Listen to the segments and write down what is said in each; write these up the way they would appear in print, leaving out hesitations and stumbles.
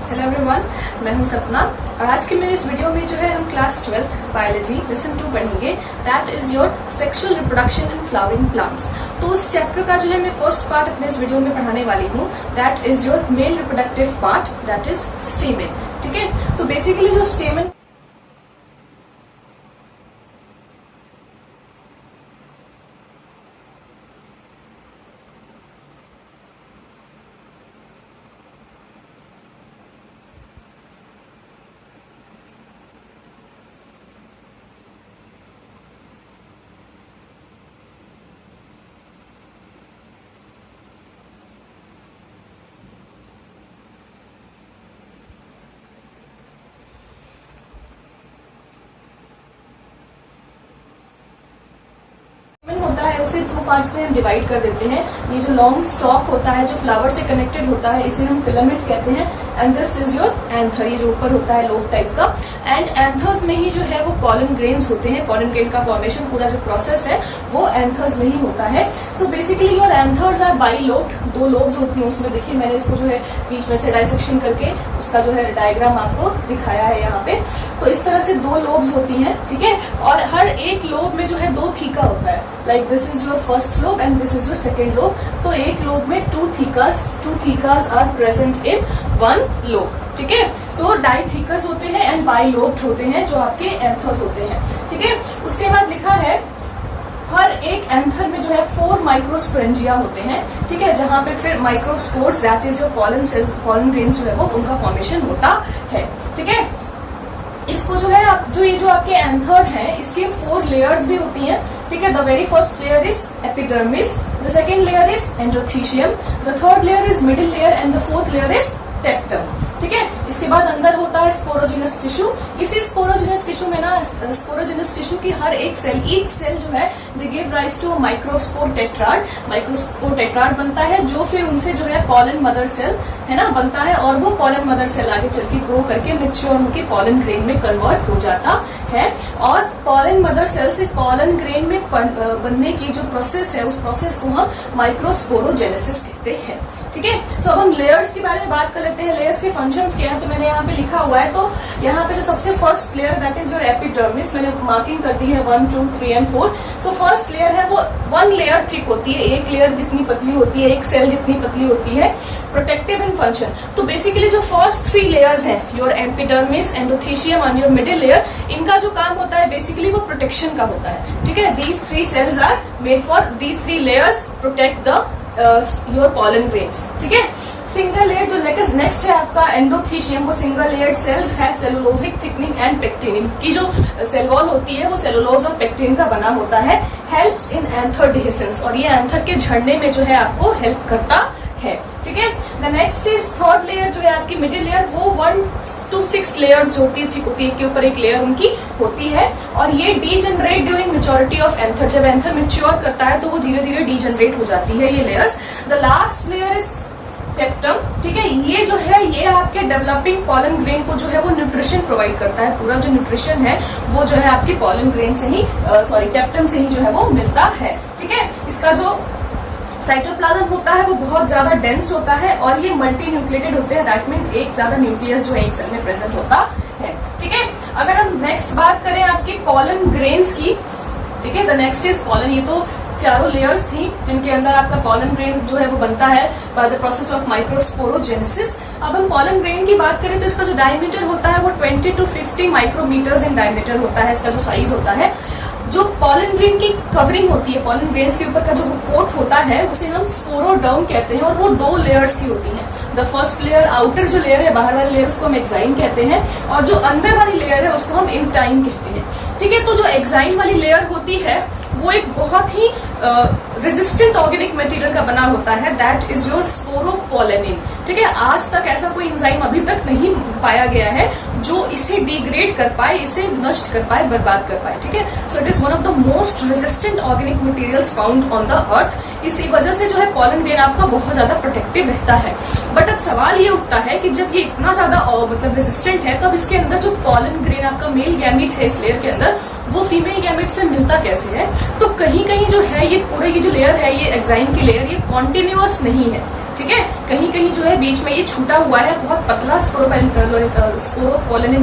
Hello everyone, मैं हूं सपना और आज के मेरे इस वीडियो में जो है हम क्लास 12th बायोलॉजी लेसन 2 पढ़ेंगे। That is your sexual reproduction in flowering plants. तो उस चैप्टर का जो है मैं फर्स्ट पार्ट अपने इस वीडियो में पढ़ाने वाली हूँ। That is your male reproductive part, that is stamen. ठीक है, तो बेसिकली जो स्टेमेन होता है उसे 2 पार्ट्स में हम डिवाइड कर देते हैं। ये जो लॉन्ग स्टॉक होता है जो फ्लावर से कनेक्टेड होता है इसे हम फिलामेंट कहते हैं। And this is your anther, ये जो ऊपर होता है लोब टाइप का। एंड एंथर्स में ही जो है वो पॉलन ग्रेन्स होते हैं। पॉलन ग्रेन का फॉर्मेशन पूरा जो प्रोसेस है वो एंथर्स में ही होता है। So basically your anthers are bilobed, 2 lobes होती हैं उसमें। देखिए मैंने इसको जो है बीच में से डाइसेक्शन करके उसका जो है डायग्राम आपको दिखाया है यहाँ पे। तो इस तरह से 2 लोब्स होती हैं, ठीक है। और हर एक लोब में जो है 2 थीका होता है। Like this is your first lobe and this is your second lobe. तो एक लोब में 2 थीकास आर प्रेजेंट इन 1 लोब, ठीक है। सो डाइथीकस होते हैं एंड बाइलोब्ड होते हैं जो आपके एंथर्स होते हैं, ठीक है। उसके बाद लिखा है हर एक एंथर में जो है 4 माइक्रोस्पोरेंजिया होते हैं, ठीक है, जहां पे फिर microspores that is your pollen cells, pollen grains जो है वो उनका फॉर्मेशन होता है, ठीक है। इसको जो है ये जो आपके एंथर है इसके 4 लेयर्स भी होती हैं, ठीक है। The very first layer is epidermis, the second layer is endothecium, the third layer is middle layer and the fourth layer is टेप्टम, ठीक है। इसके बाद अंदर होता है स्पोरोजिनस टिश्यू। इसी स्पोरोजिनस टिश्यू में ना स्पोरोजिनस टिश्यू की हर एक सेल, ईच सेल जो है they give rise to microspore tetrad. Microspore tetrad बनता है जो फिर उनसे जो है पॉलन मदर सेल है ना बनता है, और वो पॉलन मदर सेल आगे चल के ग्रो करके मैच्योर होकर पॉलन ग्रेन में कन्वर्ट हो जाता है। और पॉलन मदर सेल से पॉलन ग्रेन में बनने की जो प्रोसेस है उस प्रोसेस को हम माइक्रोस्पोरोजेनेसिस कहते हैं, ठीक है। सो अब हम लेयर्स के बारे में बात कर लेते हैं। लेयर्स के फंक्शंस क्या है तो मैंने यहाँ पे लिखा हुआ है। तो यहाँ पे जो सबसे first layer that is your epidermis, मैंने मार्किंग कर दी है 1, 2, 3 एंड 4। सो फर्स्ट लेयर है वो 1 लेयर थिक होती है, एक लेयर जितनी पतली होती है, एक सेल जितनी पतली होती है, प्रोटेक्टिव इन फंक्शन। तो बेसिकली जो फर्स्ट 3 लेयर्स है your epidermis, endothecium and your middle layer, इनका जो काम होता है बेसिकली वो प्रोटेक्शन का होता है, ठीक है। These 3 cells are made for these 3 layers protect the your pollen grains, ठीक है। सिंगल लेयर जो नेक्स्ट है आपका एंडोथीशियम, वो सिंगल लेयर सेल्स है सेलुलोजिक थिकनिंग एंड पेक्टिन की जो सेल वॉल होती है वो सेलुलोज और पेक्टिन का बना होता है। हेल्प्स इन एंथर डिहिसेंस, और ये एंथर के झड़ने में जो है आपको हेल्प करता है, ठीक है। The next is third layer जो है आपकी मिडिल लेयर, वो 1 to 6 लेयर्स जो होती है के ऊपर एक लेयर उनकी होती है। और ये degenerate during maturity of anther, जब एंथर मेच्योर करता है तो वो धीरे धीरे डीजनरेट हो जाती है ये layers. The last layer is टेप्टम, ठीक है। ये जो है ये आपके डेवलपिंग पॉलन ग्रेन को जो है वो न्यूट्रिशन प्रोवाइड करता है। पूरा जो न्यूट्रिशन है वो जो है आपकी पॉलन ग्रेन से ही टेप्टम से ही जो है वो मिलता है, ठीक है। इसका जो साइटोप्लाज्म होता है वो बहुत ज्यादा डेंस होता है और ये मल्टी न्यूक्लिएटेड होते हैं। दैट मीन्स एक ज्यादा न्यूक्लियस जो है एक सेल में प्रेजेंट होता है, ठीक है। अगर हम नेक्स्ट बात करें आपकी पॉलन ग्रेन्स की, ठीक है, द नेक्स्ट इज पॉलन। ये तो चारों लेयर्स थी जिनके अंदर आपका पॉलन ग्रेन जो है वो बनता है by the process of microsporogenesis. अब हम पॉलन ग्रेन की बात करें तो इसका जो डायमीटर होता है वो 20 to 50 माइक्रोमीटर्स इन डायमीटर होता है। इसका जो साइज होता है, जो पॉलन ग्रेन की कवरिंग होती है, पॉलन ग्रेन्स के ऊपर का जो कोट होता है उसे हम स्पोरोडर्म कहते हैं, और वो 2 लेयर्स की होती है। द फर्स्ट लेयर, आउटर जो लेयर है बाहर वाली लेयर, उसको हम एक्साइन कहते हैं, और जो अंदर वाली लेयर है उसको हम इंटाइन कहते हैं, ठीक है। तो जो एक्साइन वाली लेयर होती है वो एक बहुत ही रेजिस्टेंट ऑर्गेनिक मटेरियल का बना होता है, दैट इज योर स्पोरोपोलेनिन, ठीक है। आज तक ऐसा कोई एंजाइम अभी तक नहीं पाया गया है जो इसे डिग्रेड कर पाए, इसे नष्ट कर पाए, बर्बाद कर पाए, ठीक है। So it is one of the most resistant organic materials found on the earth. इसी वजह से जो है पॉलन ग्रेन आपका बहुत ज्यादा प्रोटेक्टिव रहता है। बट अब सवाल ये उठता है कि जब ये इतना ज्यादा मतलब रेजिस्टेंट है तो अब इसके अंदर जो पॉलन ग्रेन आपका मेल गैमेट है इस लेयर के अंदर वो फीमेल गैमेट से मिलता कैसे है। तो कहीं कहीं जो है ये पूरे ये जो लेयर है, ये एग्जाइम की लेयर, ये कॉन्टिन्यूअस नहीं है, ठीक है। कहीं कहीं जो है बीच में ये छूटा हुआ है, बहुत पतला स्पोरोपोलिन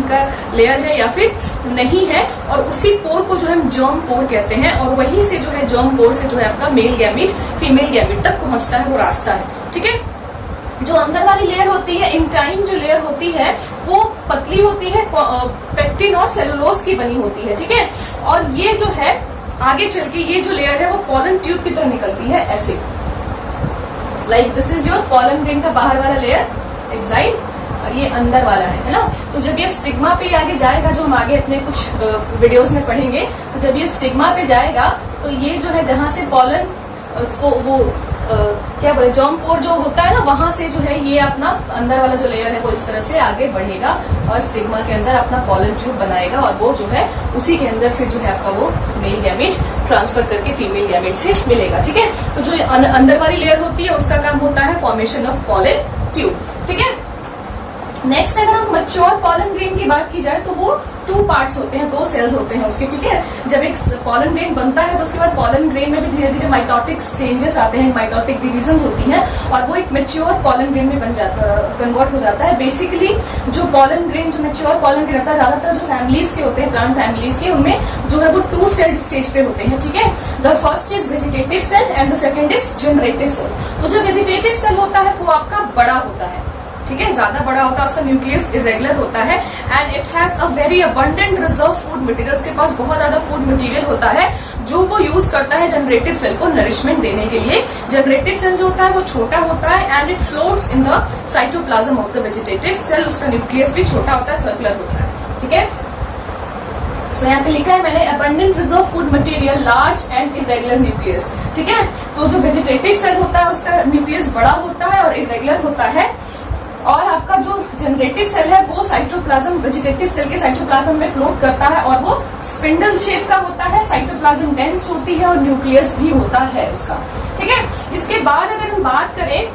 का लेयर है या फिर नहीं है, और उसी पोर को जो है हम जर्म पोर कहते हैं, और वहीं से जो है जर्म पोर से जो है आपका मेल गैमीट फीमेल गैमीट तक पहुंचता है, वो रास्ता है, ठीक है। जो अंदर वाली लेयर होती है, इंटाइन जो लेयर होती है, वो पतली होती है, पेक्टिन और सेलुलोज की बनी होती है, ठीक है। और ये जो है आगे चल के ये जो लेयर है वो पॉलन ट्यूब की तरह निकलती है, ऐसे, like this is your pollen grain का बाहर वाला लेयर एक्साइम, और ये अंदर वाला है ना। तो जब ये स्टिग्मा पे आगे जाएगा, जो हम आगे अपने कुछ वीडियोस में पढ़ेंगे, तो जब ये स्टिग्मा पे जाएगा तो ये जो है जहां से पॉलन उसको वो क्या बोले जर्म पोर जो होता है ना, वहां से जो है ये अपना अंदर वाला जो लेयर है वो इस तरह से आगे बढ़ेगा और स्टिग्मा के अंदर अपना पॉलन ट्यूब बनाएगा, और वो जो है उसी के अंदर फिर जो है आपका वो मेल गैमीट ट्रांसफर करके फीमेल गैमीट से मिलेगा, ठीक है। तो जो अंदर वाली लेयर होती है उसका काम होता है फॉर्मेशन ऑफ पॉलन ट्यूब, ठीक है। नेक्स्ट अगर हम मैच्योर पॉलन ग्रेन की बात की जाए तो वो 2 पार्ट्स होते हैं, 2 सेल्स होते हैं उसके, ठीक है। जब एक पॉलन ग्रेन बनता है तो उसके बाद पॉलन ग्रेन में भी धीरे धीरे माइटोटिक चेंजेस आते हैं, माइटोटिक डिविजन होती हैं, और वो एक मैच्योर पॉलन ग्रेन में बन जाता, कन्वर्ट हो जाता है। बेसिकली जो पॉलन ग्रेन, जो मैच्योर पॉलन ग्रेन होता है, ज्यादातर जो फैमिलीज के होते हैं, प्लांट फैमिलीज के, उनमें जो है वो 2 सेल्ड स्टेज पे होते हैं, ठीक है। The first is vegetative cell and the second is generative cell. तो जो वेजिटेटिव सेल होता है वो आपका बड़ा होता है, ठीक है, ज्यादा बड़ा होता है, उसका न्यूक्लियस इरेगुलर होता है, and it has a very abundant reserve food material. उसके पास बहुत ज्यादा फूड मटेरियल होता है जो वो यूज करता है जनरेटिव सेल को नरिशमेंट देने के लिए। जनरेटिव सेल जो होता है वो छोटा होता है and it floats in the cytoplasm of the vegetative cell. उसका न्यूक्लियस भी छोटा होता है, सर्कुलर होता है, ठीक है। सो यहाँ पे लिखा है मैंने abundant reserve food material, large and irregular nucleus, ठीक है। तो जो वेजिटेटिव सेल होता है उसका न्यूक्लियस बड़ा होता है और इरेगुलर होता है, और आपका जो जनरेटिव सेल है वो साइटोप्लाज्म, वेजिटेटिव सेल के साइटोप्लाज्म में फ्लोट करता है, और वो स्पिंडल शेप का होता है, साइटोप्लाज्म डेंस होती है और न्यूक्लियस भी होता है उसका, ठीक है। इसके बाद अगर हम बात करें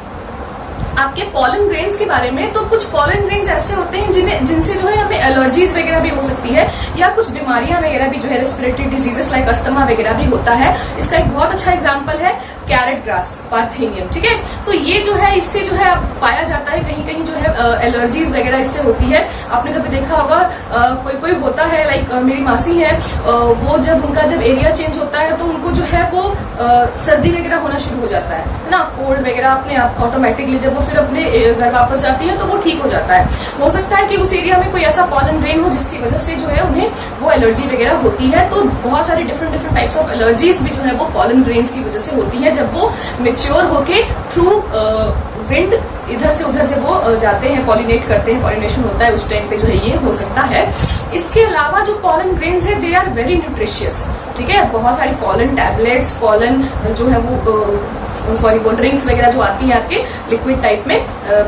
आपके पॉलन ग्रेन्स के बारे में, तो कुछ पॉलन ग्रेन्स ऐसे होते हैं जिनसे जो है हमें एलर्जीज वगैरह भी हो सकती है, या कुछ बीमारियां वगैरह भी जो है रेस्पिरेटरी डिजीजेस लाइक अस्थमा वगैरह भी होता है। इसका एक बहुत अच्छा एग्जांपल है कैरेट ग्रास, पार्थेनियम, ठीक है। तो ये जो है इससे जो है पाया जाता है, कहीं कहीं जो है एलर्जीज वगैरह इससे होती है। आपने कभी देखा होगा कोई कोई होता है, लाइक मेरी मासी है, वो जब उनका जब एरिया चेंज होता है तो उनको जो है वो सर्दी वगैरह होना शुरू हो जाता है ना, कोल्ड वगैरह अपने आप ऑटोमेटिकली, जब वो फिर अपने घर वापस जाती है तो वो ठीक हो जाता है। हो सकता है कि उस एरिया में कोई ऐसा पॉलन ग्रेन हो जिसकी वजह से जो है उन्हें वो एलर्जी वगैरह होती है। तो बहुत सारी डिफरेंट टाइप्स ऑफ एलर्जीज भी जो है वो पॉलन ग्रेन्स की वजह से होती है, जब वो मेच्योर होके थ्रू विंड इधर से उधर जब वो जाते हैं, पॉलिनेट करते हैं, पॉलिनेशन होता है, उस टाइम पे जो है ये हो सकता है। इसके अलावा जो पॉलन ग्रेन्स है दे आर वेरी न्यूट्रिशियस, ठीक है। बहुत सारी पॉलन टैबलेट्स, पॉलन जो है वो ड्रिंक्स वगैरह जो आती है आपके लिक्विड टाइप में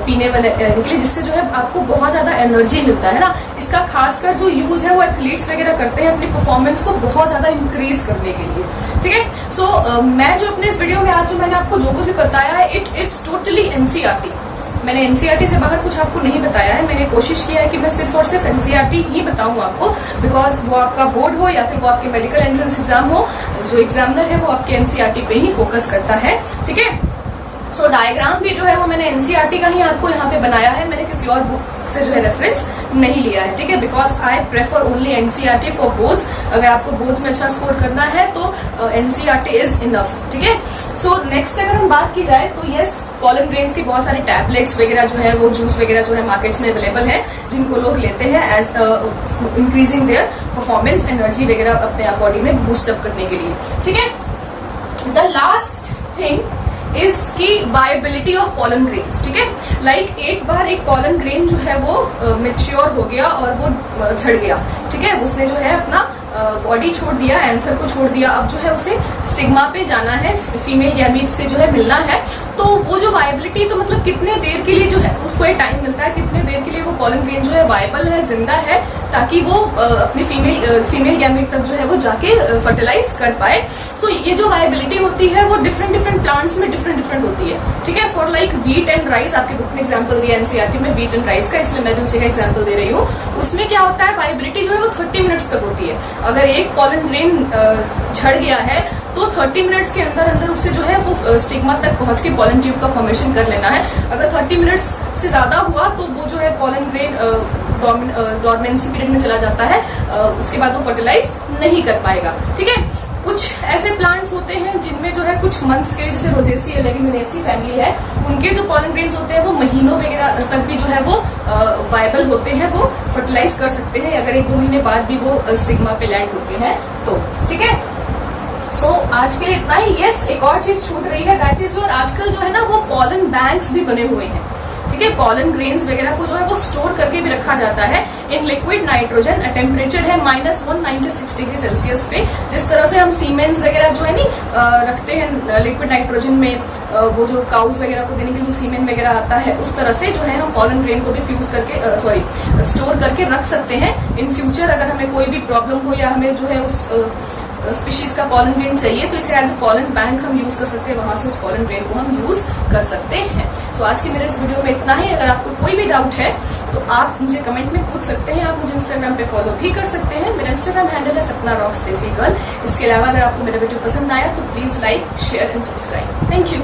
पीने वाले के लिए, जिससे जो है आपको बहुत ज्यादा एनर्जी मिलता है ना। इसका खासकर जो यूज है वो एथलीट्स वगैरह करते हैं अपनी परफॉर्मेंस को बहुत ज्यादा इंक्रीज करने के लिए, ठीक है। सो मैं जो अपने इस वीडियो में आज जो मैंने आपको जो कुछ भी बताया है, इट इज टोटली एनसीईआरटी। मैंने एनसीईआरटी से बाहर कुछ आपको नहीं बताया है। मैंने कोशिश किया है कि मैं सिर्फ और सिर्फ एनसीईआरटी ही बताऊं आपको, बिकॉज वो आपका बोर्ड हो या फिर वो आपके मेडिकल एंट्रेंस एग्जाम हो, जो एग्जामिनर है वो आपके एनसीईआरटी पे ही फोकस करता है, ठीक है। सो डायग्राम भी जो है वो मैंने एनसीईआरटी का ही आपको यहाँ पे बनाया है, मैंने किसी और बुक से जो है रेफरेंस नहीं लिया है, ठीक है। Because I prefer only NCERT for boards. अगर आपको बोर्ड्स में अच्छा स्कोर करना है तो एनसीईआरटी इज इनफ, ठीक है। सो नेक्स्ट अगर हम बात की जाए तो यस, पॉलन ग्रेन्स की बहुत सारी टैबलेट्स वगैरह जो है वो जूस वगैरह जो है मार्केट्स में अवेलेबल है, जिनको लोग लेते हैं as increasing their performance, energy वगैरह अपने बॉडी में बूस्ट अप करने के लिए, ठीक है। द लास्ट थिंग इज की वायबिलिटी ऑफ पॉलन ग्रेन्स, ठीक है। लाइक एक बार एक पॉलन ग्रेन जो है वो मेच्योर हो गया और वो झड़ गया, ठीक है, उसने जो है अपना बॉडी छोड़ दिया, एंथर को छोड़ दिया, अब जो है उसे स्टिग्मा पे जाना है, फीमेल गैमीट से जो है मिलना है। तो वो जो वायबिलिटी, तो मतलब कितने देर के लिए जो है उसको एक टाइम मिलता है, कितने देर के लिए वो पॉलन ग्रेन जो है वायबल है, जिंदा है, ताकि वो अपनी फीमेल गैमीट तक जो है वो जाके फर्टिलाइज कर पाए। सो ये जो वायबिलिटी होती है वो डिफरेंट प्लांट्स में डिफरेंट होती है, ठीक है। For like wheat and rice, आपके बुक में एग्जाम्पल दिया एनसीईआरटी में व्हीट एंड राइस का, इसलिए मैं भी उसी का एग्जाम्पल दे रही हूँ। उसमें क्या होता है, वायबिलिटी जो है वो 30 मिनट्स तक होती है। अगर एक पॉलन ग्रेन झड़ गया है तो तो 30 मिनट्स के अंदर अंदर उससे जो है वो स्टिग्मा तक पहुंच के पॉलन ट्यूब का फॉर्मेशन कर लेना है। अगर 30 मिनट्स से ज्यादा हुआ तो वो जो है पॉलन ग्रेन डॉर्मेंसी पीरियड में चला जाता है, उसके बाद वो फर्टिलाइज नहीं कर पाएगा। ठीक है, कुछ ऐसे प्लांट्स होते हैं जिनमें जो है कुछ मंथ्स के, जैसे रोजेसी लेगुमिनेसी फैमिली है, उनके जो पॉलन ग्रेन्स होते हैं वो महीनों वगैरह तक भी जो है वो वायबल होते हैं, वो फर्टिलाइज कर सकते हैं अगर 1-2 महीने बाद भी वो स्टिग्मा पे लैंड होते हैं तो। ठीक है, सो आज के लिए इतना ही। यस, एक और चीज छूट रही है, दैट इज और आजकल जो है ना वो पॉलन बैंक्स भी बने हुए हैं। ठीक है, पॉलन ग्रेन्स वगैरह को जो है वो स्टोर करके भी रखा जाता है इन लिक्विड नाइट्रोजन। टेम्परेचर है -196 डिग्री सेल्सियस पे। जिस तरह से हम सीमेंस वगैरह जो है नहीं रखते हैं लिक्विड नाइट्रोजन में, वो जो काउस वगैरह को देने के लिए जो सीमेंट वगैरह आता है, उस तरह से जो है हम पॉलन ग्रेन को भी फ्यूज करके स्टोर करके रख सकते हैं। इन फ्यूचर अगर हमें कोई भी प्रॉब्लम हो या हमें जो है उस स्पीशीज का पॉलन ग्रेन चाहिए तो इसे एज ए पॉलन बैंक हम यूज कर सकते हैं, वहां से उस पॉलन ग्रेन को हम यूज कर सकते हैं। सो आज के मेरे इस वीडियो में इतना ही। अगर आपको कोई भी डाउट है तो आप मुझे कमेंट में पूछ सकते हैं। आप मुझे इंस्टाग्राम पे फॉलो भी कर सकते हैं। मेरा इंस्टाग्राम हैंडल है सपना रॉक्स देसी गर्ल। इसके अलावा अगर आपको मेरा वीडियो पसंद आया तो please like, share and subscribe. Thank you.